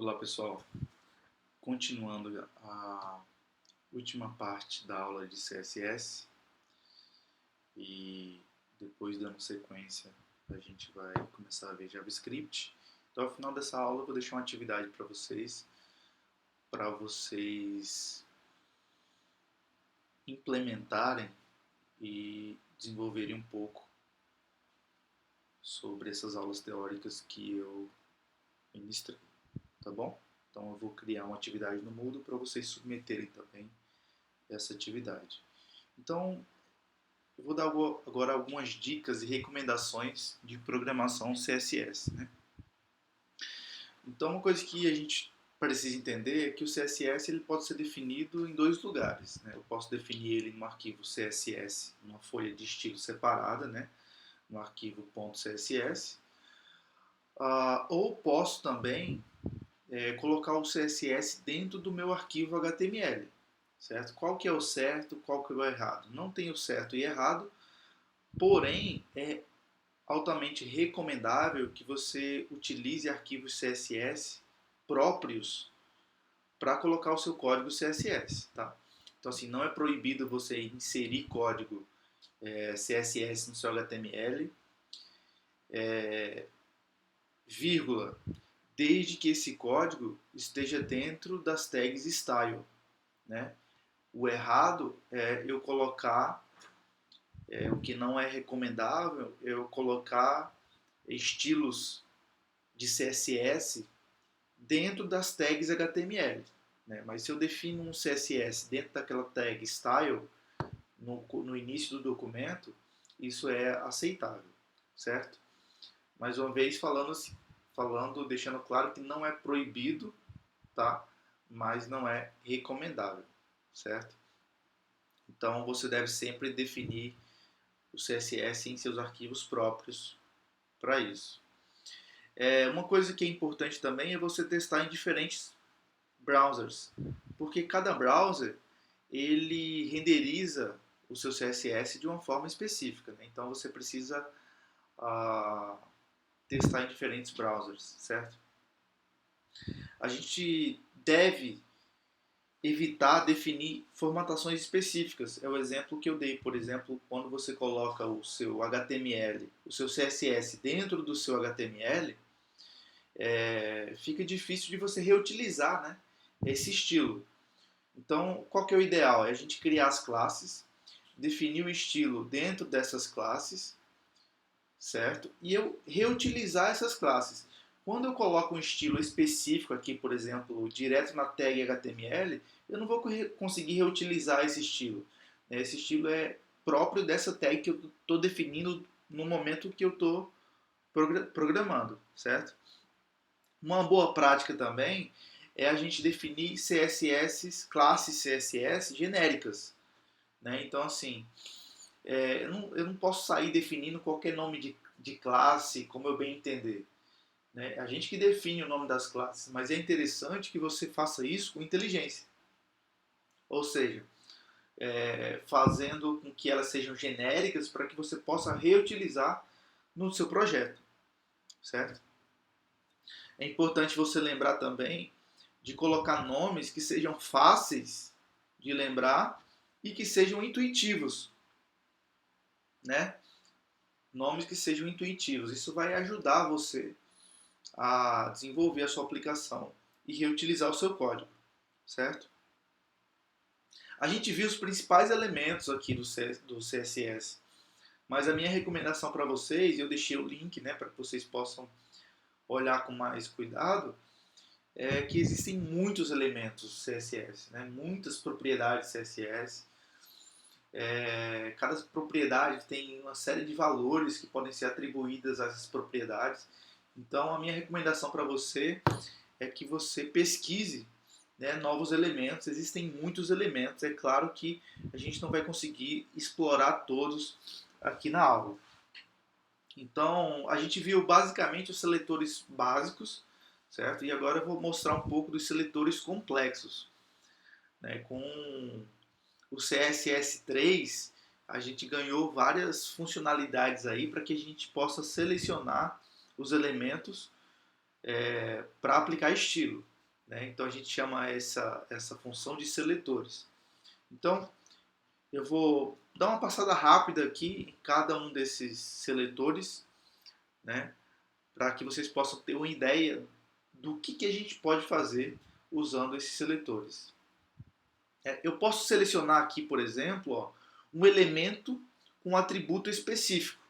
Olá pessoal, continuando a última parte da aula de CSS e depois dando sequência a gente vai começar a ver JavaScript. Então ao final dessa aula eu vou deixar uma atividade para vocês implementarem e desenvolverem um pouco sobre essas aulas teóricas que eu ministrei. Tá bom? Então eu vou criar uma atividade no Moodle para vocês submeterem também essa atividade. Então eu vou dar agora algumas dicas e recomendações de programação CSS. Né? Então uma coisa que a gente precisa entender é que o CSS ele pode ser definido em dois lugares. Né? Eu posso definir ele no arquivo CSS, numa folha de estilo separada, né? No arquivo .css, ou posso também colocar o CSS dentro do meu arquivo HTML, certo? Qual que é o certo, qual que é o errado? Não tem o certo e errado, porém é altamente recomendável que você utilize arquivos CSS próprios para colocar o seu código CSS, tá? Então assim, não é proibido você inserir código CSS no seu HTML, vírgula, desde que esse código esteja dentro das tags style, né? O errado é eu colocar, o que não é recomendável, eu colocar estilos de CSS dentro das tags HTML. Né? Mas se eu defino um CSS dentro daquela tag style, no início do documento, isso é aceitável, certo? Mais uma vez deixando claro que não é proibido, tá? Mas não é recomendável, certo? Então você deve sempre definir o CSS em seus arquivos próprios para isso. Uma coisa que é importante também é você testar em diferentes browsers, porque cada browser ele renderiza o seu CSS de uma forma específica, né? Então você precisa testar em diferentes browsers, certo? A gente deve evitar definir formatações específicas. É o exemplo que eu dei, por exemplo, quando você coloca o seu HTML, o seu CSS dentro do seu HTML, fica difícil de você reutilizar, né, esse estilo. Então, qual que é o ideal? É a gente criar as classes, definir o estilo dentro dessas classes, certo? E eu reutilizar essas classes. Quando eu coloco um estilo específico aqui, por exemplo, direto na tag HTML, eu não vou conseguir reutilizar esse estilo. Esse estilo é próprio dessa tag que eu estou definindo no momento que eu estou programando, certo? Uma boa prática também é a gente definir CSS, classes CSS genéricas. Né? Então, assim, eu não posso sair definindo qualquer nome de classe como eu bem entender. Né? A gente que define o nome das classes, mas é interessante que você faça isso com inteligência. Ou seja, fazendo com que elas sejam genéricas para que você possa reutilizar no seu projeto, certo? É importante você lembrar também de colocar nomes que sejam fáceis de lembrar e que sejam intuitivos, né? Nomes que sejam intuitivos. Isso vai ajudar você a desenvolver a sua aplicação e reutilizar o seu código, certo? A gente viu os principais elementos aqui do CSS, mas a minha recomendação para vocês, eu deixei o link, né, para que vocês possam olhar com mais cuidado, é que existem muitos elementos CSS, né, muitas propriedades CSS. Cada propriedade tem uma série de valores que podem ser atribuídas a essas propriedades. Então a minha recomendação para você é que você pesquise, né, novos elementos. Existem muitos elementos. É claro que a gente não vai conseguir explorar todos aqui na aula. Então a gente viu basicamente os seletores básicos, certo? E agora eu vou mostrar um pouco dos seletores complexos. Né? Com o CSS3 a gente ganhou várias funcionalidades aí para que a gente possa selecionar os elementos para aplicar estilo. né? Então a gente chama essa função de seletores. Então eu vou dar uma passada rápida aqui em cada um desses seletores, né? Para que vocês possam ter uma ideia do que a gente pode fazer usando esses seletores. Eu posso selecionar aqui, por exemplo, ó, um elemento com um atributo específico,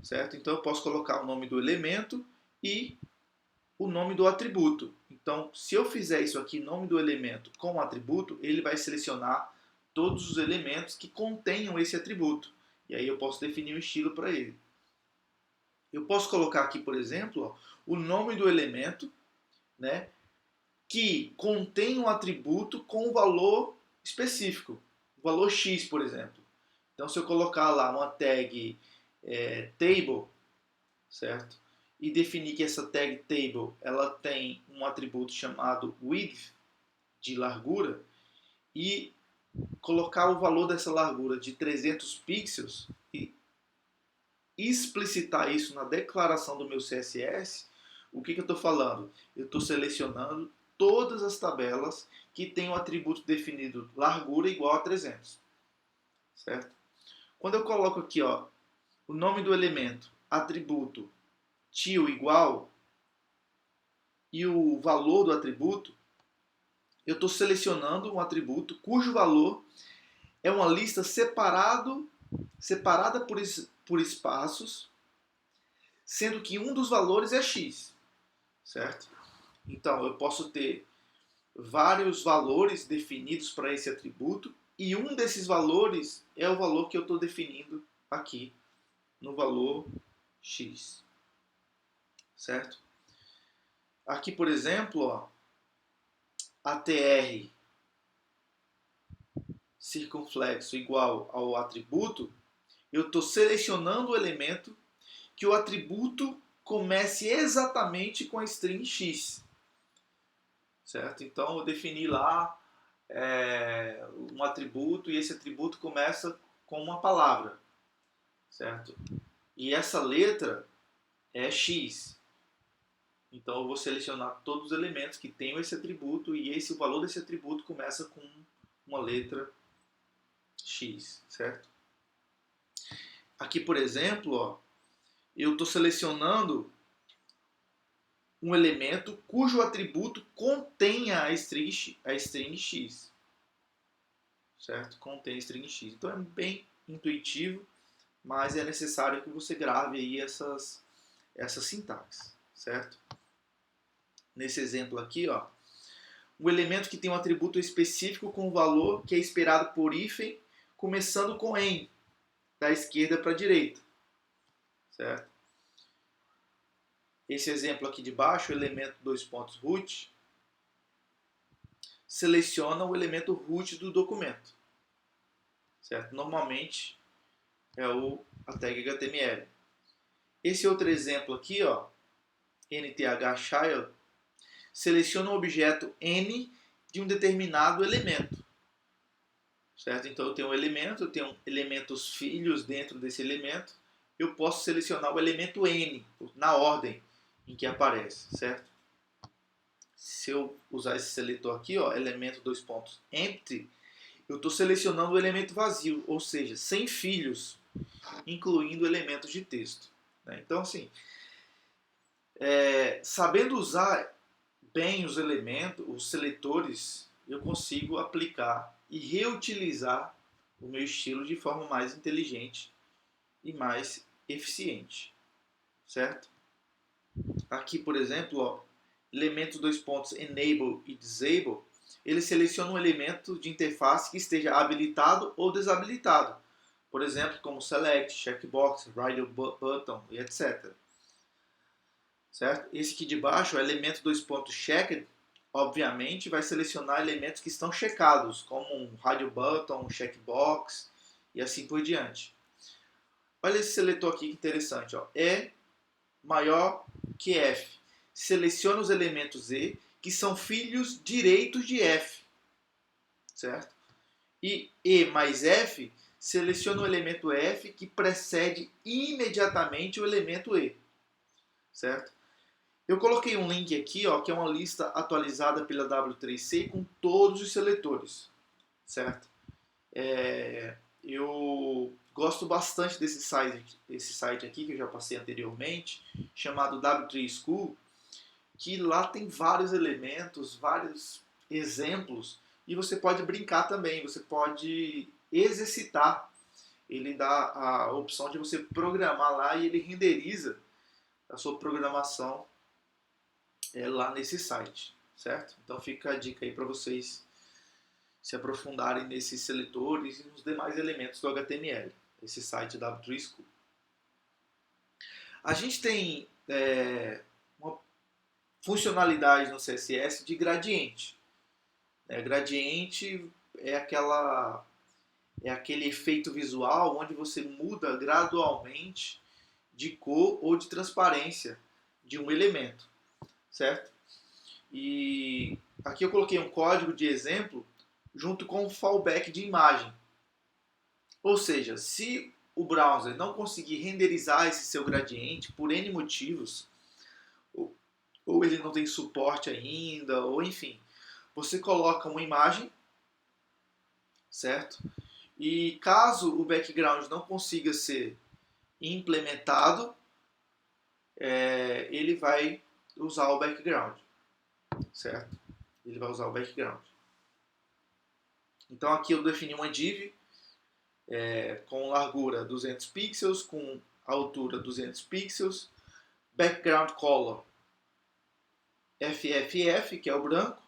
certo? Então eu posso colocar o nome do elemento e o nome do atributo. Então, se eu fizer isso aqui, nome do elemento com atributo, ele vai selecionar todos os elementos que contenham esse atributo. E aí eu posso definir um estilo para ele. Eu posso colocar aqui, por exemplo, ó, o nome do elemento, né, que contém um atributo com um valor específico, o valor x, por exemplo. Então, se eu colocar lá uma tag table, certo? E definir que essa tag table ela tem um atributo chamado width, de largura, e colocar o valor dessa largura de 300 pixels e explicitar isso na declaração do meu CSS, o que eu estou falando? Eu estou selecionando todas as tabelas que têm o atributo definido largura igual a 300, certo? Quando eu coloco aqui, ó, o nome do elemento, atributo til igual e o valor do atributo, eu estou selecionando um atributo cujo valor é uma lista separada por espaços, sendo que um dos valores é x, certo? Então, eu posso ter vários valores definidos para esse atributo e um desses valores é o valor que eu estou definindo aqui no valor x, certo? Aqui, por exemplo, ó, ATR circunflexo igual ao atributo, eu estou selecionando o elemento que o atributo comece exatamente com a string x, certo? Então eu defini lá um atributo e esse atributo começa com uma palavra, certo? E essa letra é x. Então eu vou selecionar todos os elementos que tenham esse atributo e o valor desse atributo começa com uma letra x, certo? Aqui, por exemplo, ó, eu estou selecionando um elemento cujo atributo contenha a string x, certo? Contém a string x. Então é bem intuitivo, mas é necessário que você grave aí essas sintaxes, certo? Nesse exemplo aqui, ó, um elemento que tem um atributo específico com valor que é esperado por hífen, começando com n, da esquerda para a direita, certo? Esse exemplo aqui de baixo, o elemento root, seleciona o elemento root do documento, certo? Normalmente é a tag HTML. Esse outro exemplo aqui, ó, nthchild, seleciona um objeto n de um determinado elemento, certo? Então eu tenho um elemento, eu tenho elementos filhos dentro desse elemento, eu posso selecionar o elemento n na ordem em que aparece, certo? Se eu usar esse seletor aqui, ó, elemento empty, eu estou selecionando o elemento vazio, ou seja, sem filhos, incluindo elementos de texto, né? Então, assim, sabendo usar bem os elementos, os seletores, eu consigo aplicar e reutilizar o meu estilo de forma mais inteligente e mais eficiente, certo? Aqui, por exemplo, ó, elementos enable e disable, ele seleciona um elemento de interface que esteja habilitado ou desabilitado, por exemplo, como select, checkbox, radio button e etc. Certo? Esse aqui de baixo, o elemento checked, obviamente vai selecionar elementos que estão checados, como um radio button, um checkbox e assim por diante. Olha esse seletor aqui que interessante, ó. E maior que F. Seleciona os elementos E que são filhos direitos de F, certo? E mais F seleciona o elemento F que precede imediatamente o elemento E, certo? Eu coloquei um link aqui, ó, que é uma lista atualizada pela W3C com todos os seletores, certo? Eu gosto bastante esse site aqui, que eu já passei anteriormente, chamado W3 School, que lá tem vários elementos, vários exemplos, e você pode brincar também, você pode exercitar. Ele dá a opção de você programar lá e ele renderiza a sua programação lá nesse site, certo? Então fica a dica aí para vocês se aprofundarem nesses seletores e nos demais elementos do HTML, esse site W3 School. A gente tem uma funcionalidade no CSS de gradiente. Gradiente é aquele efeito visual onde você muda gradualmente de cor ou de transparência de um elemento, certo? E aqui eu coloquei um código de exemplo junto com um fallback de imagem. Ou seja, se o browser não conseguir renderizar esse seu gradiente por N motivos, ou ele não tem suporte ainda, ou enfim, você coloca uma imagem, certo? E caso o background não consiga ser implementado, ele vai usar o background, certo? Ele vai usar o background. Então aqui eu defini uma div com largura 200 pixels, com altura 200 pixels, background color FFF, que é o branco.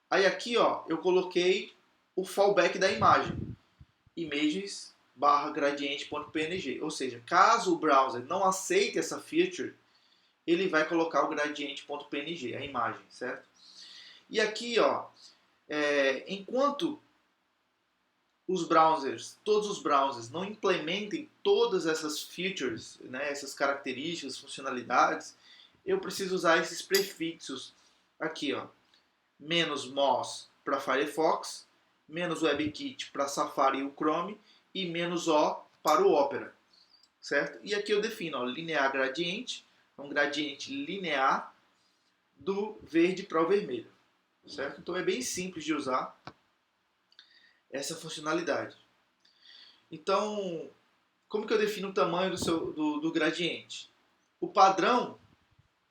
Aí aqui, ó, eu coloquei o fallback da imagem, images/gradiente.png. Ou seja, caso o browser não aceite essa feature, ele vai colocar o gradiente.png, a imagem, certo? E aqui, ó, enquanto todos os browsers não implementem todas essas features, né, essas características, funcionalidades, eu preciso usar esses prefixos aqui, ó, -mos para Firefox, -webkit para Safari e o Chrome e -o para o Opera, certo? E aqui eu defino, ó, linear gradiente, um gradiente linear do verde para o vermelho, certo? Então é bem simples de usar essa funcionalidade. Então, como que eu defino o tamanho do gradiente? O padrão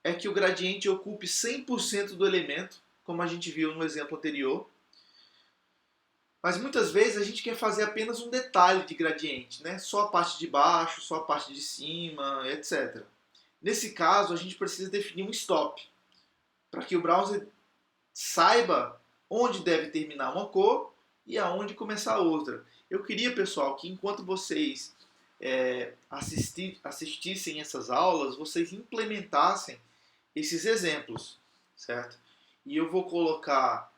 é que o gradiente ocupe 100% do elemento, como a gente viu no exemplo anterior. Mas muitas vezes a gente quer fazer apenas um detalhe de gradiente, né? Só a parte de baixo, só a parte de cima, etc. Nesse caso, a gente precisa definir um stop, para que o browser saiba onde deve terminar uma cor e aonde começar outra. Eu queria, pessoal, que enquanto vocês assistissem essas aulas, vocês implementassem esses exemplos, certo? E eu vou colocar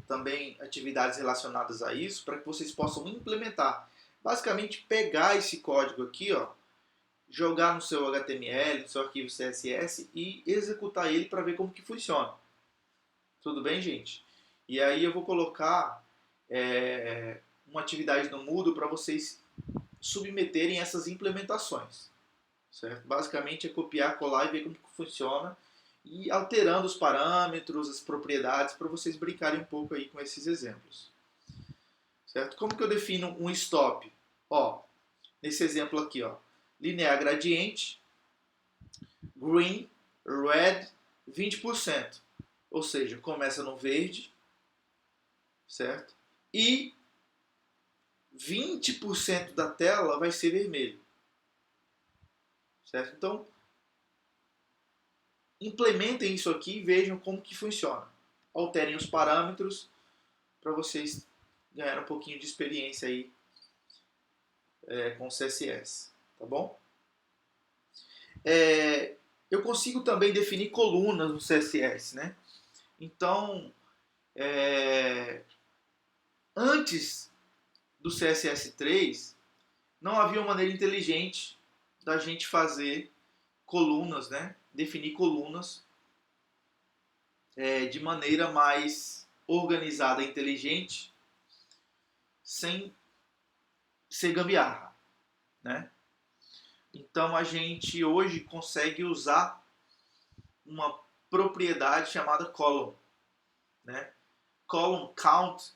também atividades relacionadas a isso para que vocês possam implementar. Basicamente, pegar esse código aqui, ó, jogar no seu HTML, no seu arquivo CSS e executar ele para ver como que funciona. Tudo bem, gente? E aí eu vou colocar uma atividade no Moodle para vocês submeterem essas implementações, certo? Basicamente é copiar, colar e ver como que funciona e alterando os parâmetros, as propriedades para vocês brincarem um pouco aí com esses exemplos, certo? Como que eu defino um stop? Ó, nesse exemplo aqui, ó, linear gradiente, green, red, 20%. Ou seja, começa no verde, certo? E 20% da tela vai ser vermelho, certo? Então, implementem isso aqui e vejam como que funciona. Alterem os parâmetros para vocês ganharem um pouquinho de experiência aí com CSS, tá bom? Eu consigo também definir colunas no CSS, né? Então, antes do CSS 3, não havia uma maneira inteligente da gente fazer colunas, né? Definir colunas de maneira mais organizada e inteligente, sem ser gambiarra, né? Então a gente hoje consegue usar uma propriedade chamada column, né? Column count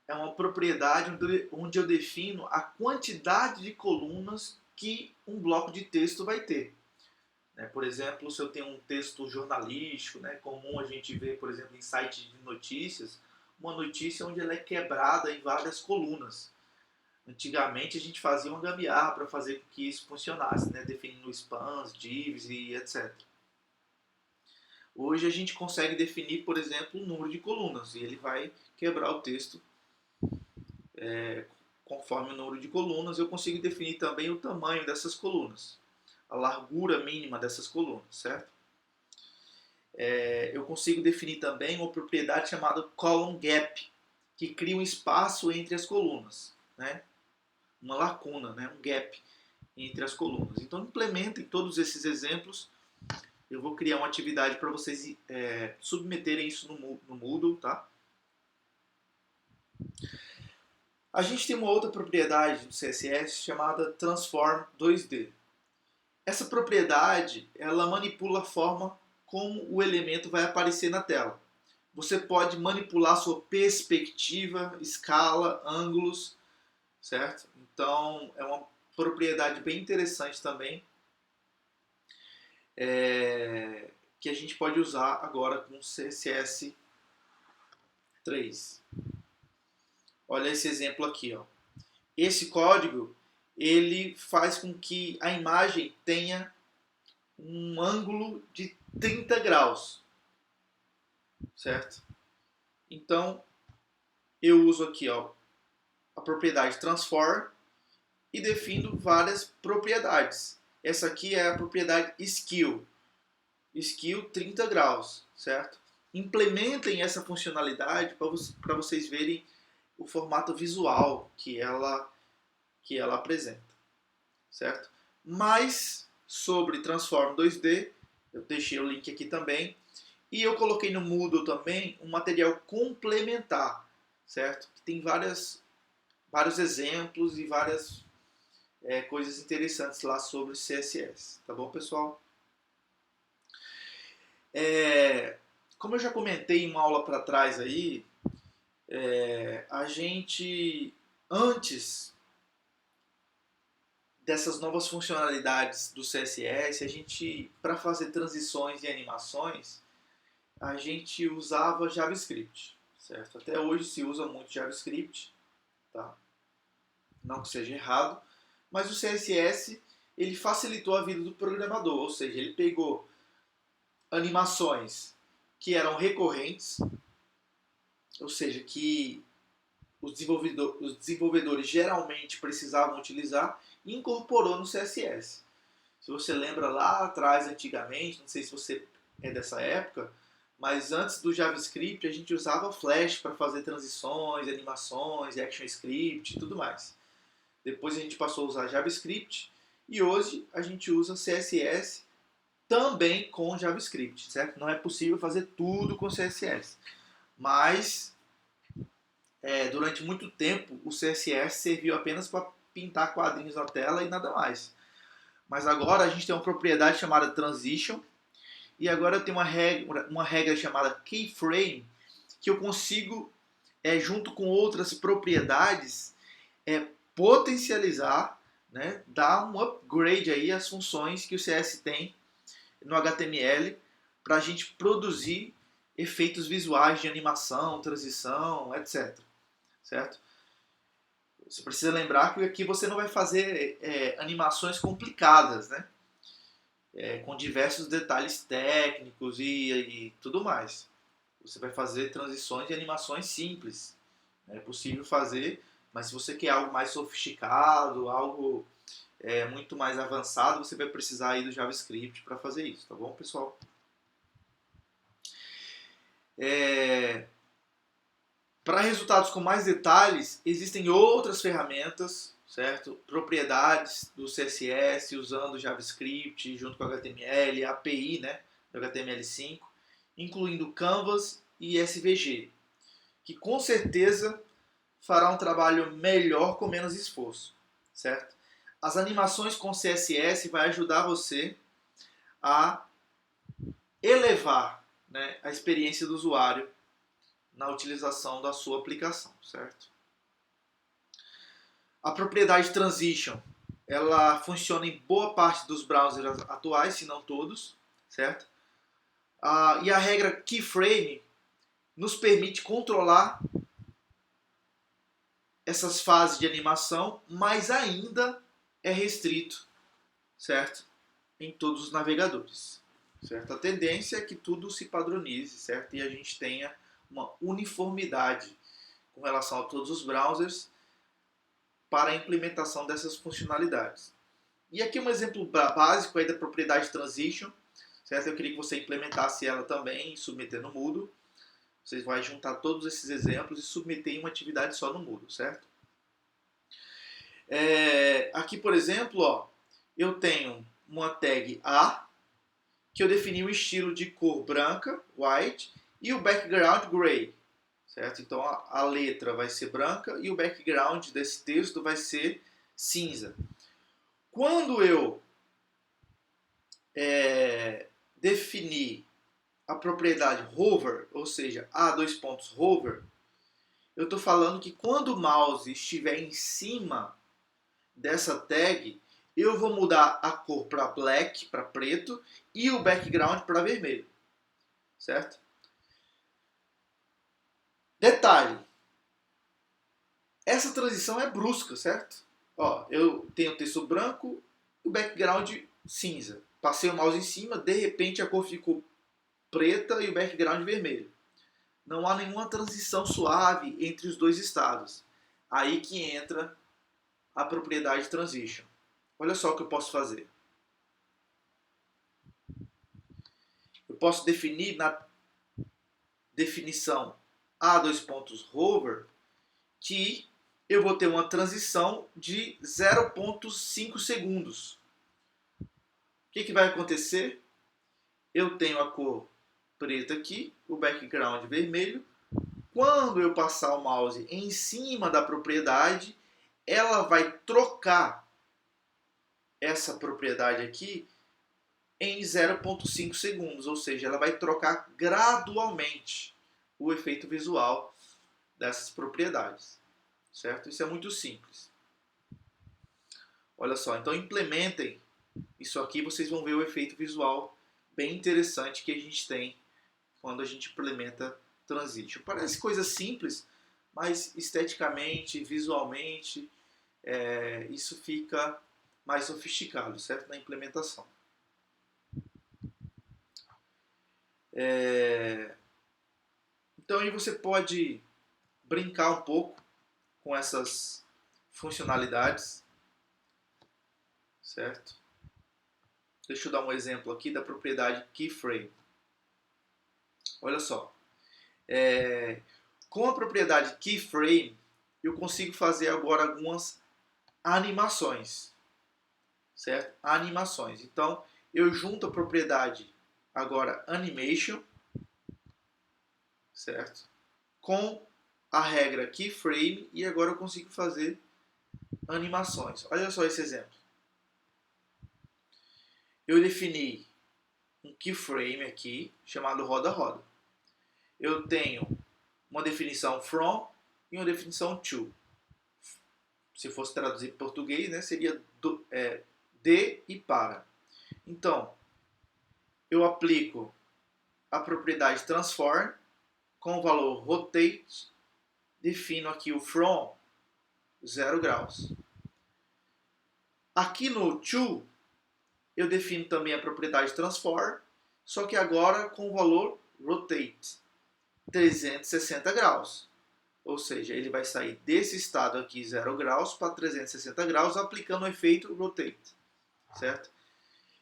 é uma propriedade onde eu defino a quantidade de colunas que um bloco de texto vai ter. Por exemplo, se eu tenho um texto jornalístico, comum a gente vê, por exemplo, em sites de notícias, uma notícia onde ela é quebrada em várias colunas. Antigamente a gente fazia uma gambiarra para fazer com que isso funcionasse, definindo spans, divs e etc. Hoje a gente consegue definir, por exemplo, o número de colunas e ele vai quebrar o texto conforme o número de colunas. Eu consigo definir também o tamanho dessas colunas, a largura mínima dessas colunas, certo? Eu consigo definir também uma propriedade chamada column gap, que cria um espaço entre as colunas, uma lacuna, um gap entre as colunas. Então implementem todos esses exemplos. Eu vou criar uma atividade para vocês submeterem isso no Moodle, tá? A gente tem uma outra propriedade do CSS chamada Transform 2D. Essa propriedade, ela manipula a forma como o elemento vai aparecer na tela. Você pode manipular sua perspectiva, escala, ângulos, certo? Então, é uma propriedade bem interessante também, que a gente pode usar agora com CSS 3. Olha esse exemplo aqui, ó. Esse código, ele faz com que a imagem tenha um ângulo de 30 graus, certo? Então, eu uso aqui, ó, a propriedade transform e defino várias propriedades. Essa aqui é a propriedade skill. Skill 30 graus, certo? Implementem essa funcionalidade para vocês verem o formato visual que ela apresenta, certo? Mas sobre Transform 2D, eu deixei o link aqui também, e eu coloquei no Moodle também um material complementar, certo? Tem vários exemplos e várias coisas interessantes lá sobre CSS, tá bom, pessoal? Como eu já comentei em uma aula para trás aí, a gente, antes dessas novas funcionalidades do CSS, a gente, para fazer transições e animações, a gente usava JavaScript, certo? Até hoje se usa muito JavaScript, tá? Não que seja errado, mas o CSS ele facilitou a vida do programador, ou seja, ele pegou animações que eram recorrentes, ou seja, que os desenvolvedores geralmente precisavam utilizar, e incorporou no CSS. Se você lembra lá atrás, antigamente, não sei se você é dessa época, mas antes do JavaScript a gente usava Flash para fazer transições, animações, ActionScript e tudo mais. Depois a gente passou a usar JavaScript e hoje a gente usa CSS também com JavaScript, certo? Não é possível fazer tudo com CSS, mas durante muito tempo o CSS serviu apenas para pintar quadrinhos na tela e nada mais. Mas agora a gente tem uma propriedade chamada Transition e agora eu tenho uma regra chamada Keyframe que eu consigo, junto com outras propriedades, potencializar, dar um upgrade aí às funções que o CS tem no HTML para a gente produzir efeitos visuais de animação, transição, etc. Certo? Você precisa lembrar que aqui você não vai fazer animações complicadas, com diversos detalhes técnicos e tudo mais. Você vai fazer transições e animações simples. É possível fazer, mas se você quer algo mais sofisticado, algo muito mais avançado, você vai precisar aí do JavaScript para fazer isso, tá bom, pessoal? Para resultados com mais detalhes, existem outras ferramentas, certo? Propriedades do CSS usando JavaScript junto com HTML, API, do HTML5, incluindo Canvas e SVG, que com certeza fará um trabalho melhor com menos esforço, certo? as animações com CSS vai ajudar você a elevar, né, a experiência do usuário na utilização da sua aplicação, certo? A propriedade Transition, ela funciona em boa parte dos browsers atuais, se não todos, certo? E a regra Keyframe nos permite controlar essas fases de animação, mas ainda é restrito, certo? Em todos os navegadores, certo? A tendência é que tudo se padronize, certo? E a gente tenha uma uniformidade com relação a todos os browsers para a implementação dessas funcionalidades. E aqui um exemplo básico aí da propriedade Transition, certo? Eu queria que você implementasse ela também e submeter no Moodle. Você vai juntar todos esses exemplos e submeter em uma atividade só no Moodle, certo? Aqui, por exemplo, ó, eu tenho uma tag A, que eu defini um estilo de cor branca, white, e o background gray, certo? Então a letra vai ser branca e o background desse texto vai ser cinza. Quando eu definir a propriedade hover, ou seja, hover, eu estou falando que quando o mouse estiver em cima dessa tag, eu vou mudar a cor para black, para preto, e o background para vermelho, certo? Detalhe, essa transição é brusca, certo? Ó, eu tenho o texto branco e o background cinza. Passei o mouse em cima, de repente a cor ficou preta e o background vermelho. Não há nenhuma transição suave entre os dois estados. Aí que entra a propriedade Transition. Olha só o que eu posso fazer. Eu posso definir na definição hover que eu vou ter uma transição de 0,5 segundos. O que vai acontecer? Eu tenho a cor preta aqui, o background vermelho. Quando eu passar o mouse em cima da propriedade, ela vai trocar essa propriedade aqui em 0,5 segundos, ou seja, ela vai trocar gradualmente o efeito visual dessas propriedades, certo? Isso é muito simples. Olha só, então implementem isso aqui, vocês vão ver o efeito visual bem interessante que a gente tem quando a gente implementa Transition. Parece coisa simples, mas esteticamente, visualmente, isso fica mais sofisticado, certo? Na implementação. Então aí você pode brincar um pouco com essas funcionalidades, certo? Deixa eu dar um exemplo aqui da propriedade Keyframe. Olha só. Com a propriedade Keyframe, eu consigo fazer agora algumas animações, certo? Animações. Então, eu junto a propriedade agora Animation, certo? Com a regra Keyframe e agora eu consigo fazer animações. Olha só esse exemplo. Eu defini um keyframe aqui chamado roda-roda. Eu tenho uma definição from e uma definição to. Se fosse traduzir para português, né, seria de e para. Então, eu aplico a propriedade transform com o valor rotate, defino aqui o from 0 graus. Aqui no to, eu defino também a propriedade transform, só que agora com o valor rotate, 360 graus. Ou seja, ele vai sair desse estado aqui 0 graus para 360 graus aplicando o efeito rotate, certo?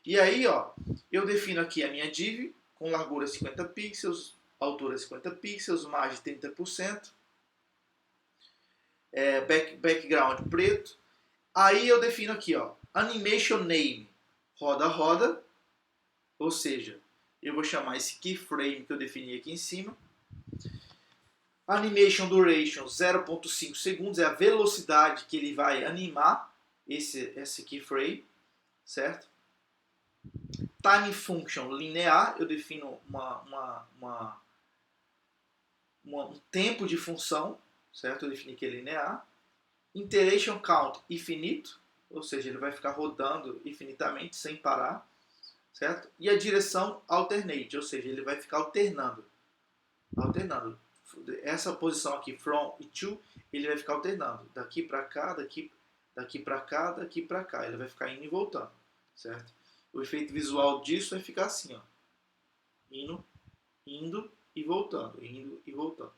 E aí, ó, eu defino aqui a minha div com largura 50 pixels, altura 50 pixels, margem 30%, background preto. Aí eu defino aqui, ó, animation name, roda-roda, ou seja, eu vou chamar esse keyframe que eu defini aqui em cima. Animation duration 0,5 segundos, é a velocidade que ele vai animar esse keyframe, certo? Time function linear, eu defino um tempo de função, certo? Eu defini que é linear. Iteration count infinito, ou seja, ele vai ficar rodando infinitamente sem parar, certo? E a direção alternate, ou seja, ele vai ficar alternando. Essa posição aqui, from e to, ele vai ficar alternando. Daqui para cá, daqui para cá, daqui para cá. Ele vai ficar indo e voltando, certo? O efeito visual disso vai ficar assim, ó. Indo e voltando, indo e voltando,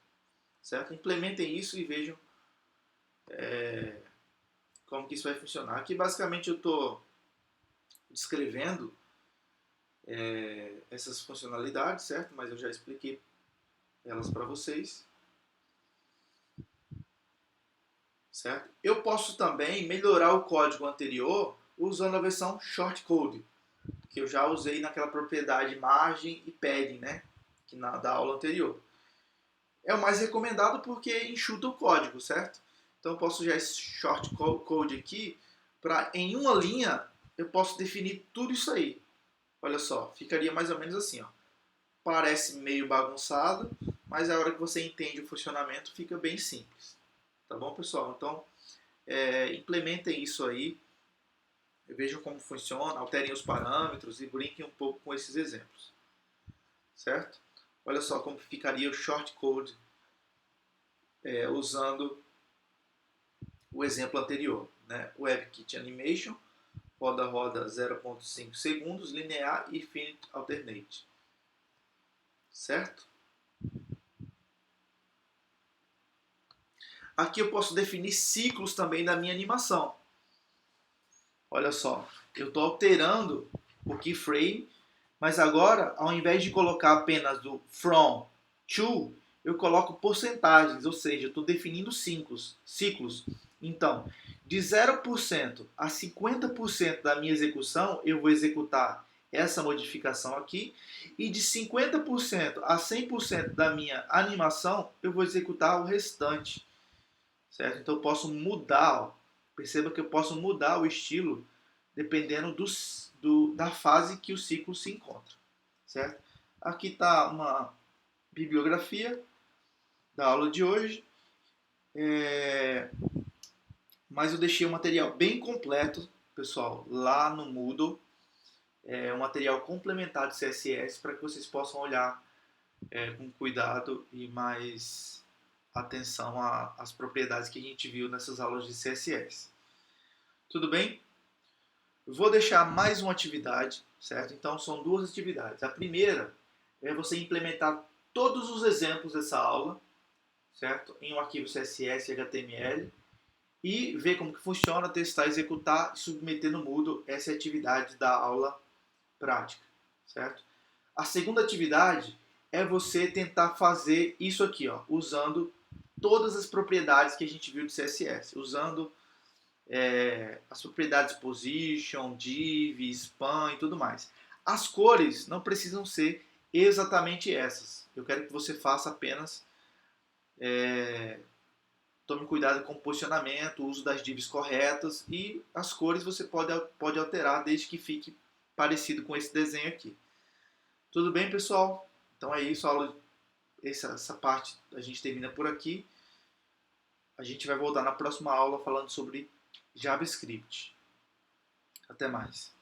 certo? Implementem isso e vejam como que isso vai funcionar. Aqui basicamente eu estou descrevendo essas funcionalidades, certo? Mas eu já expliquei elas para vocês, certo? Eu posso também melhorar o código anterior usando a versão shortcode, que eu já usei naquela propriedade margem e padding, né? Que da aula anterior. É o mais recomendado porque enxuta o código, certo? Então eu posso usar esse shortcode aqui para em uma linha eu posso definir tudo isso aí. Olha só, ficaria mais ou menos assim, ó. Parece meio bagunçado, mas a hora que você entende o funcionamento fica bem simples. Tá bom, pessoal? Então, implementem isso aí, vejam como funciona, alterem os parâmetros e brinquem um pouco com esses exemplos. Certo? Olha só como ficaria o shortcode usando o exemplo anterior. Né? WebKit Animation, roda 0.5 segundos, linear e infinite alternate. Certo? Aqui eu posso definir ciclos também da minha animação. Olha só, eu estou alterando o keyframe, mas agora, ao invés de colocar apenas do from to, eu coloco porcentagens, ou seja, eu estou definindo ciclos. Então, de 0% a 50% da minha execução, eu vou executar essa modificação aqui, e de 50% a 100% da minha animação, eu vou executar o restante. Certo? Então eu posso mudar, ó. Perceba que eu posso mudar o estilo dependendo da fase que o ciclo se encontra. Certo? Aqui está uma bibliografia da aula de hoje, mas eu deixei um material bem completo, pessoal, lá no Moodle, um material complementar de CSS para que vocês possam olhar com cuidado e mais atenção às propriedades que a gente viu nessas aulas de CSS. Tudo bem? Eu vou deixar mais uma atividade, certo? Então são duas atividades. A primeira é você implementar todos os exemplos dessa aula, certo? Em um arquivo CSS e HTML e ver como que funciona, testar, executar e submeter no Moodle. Essa é a atividade da aula prática, certo? A segunda atividade é você tentar fazer isso aqui, ó, usando todas as propriedades que a gente viu de CSS, usando as propriedades position, div, span e tudo mais. As cores não precisam ser exatamente essas. Eu quero que você faça apenas tome cuidado com o posicionamento, o uso das divs corretas e as cores você pode alterar desde que fique parecido com esse desenho aqui. Tudo bem, pessoal? Então é isso, a aula, essa parte a gente termina por aqui. A gente vai voltar na próxima aula falando sobre JavaScript. Até mais.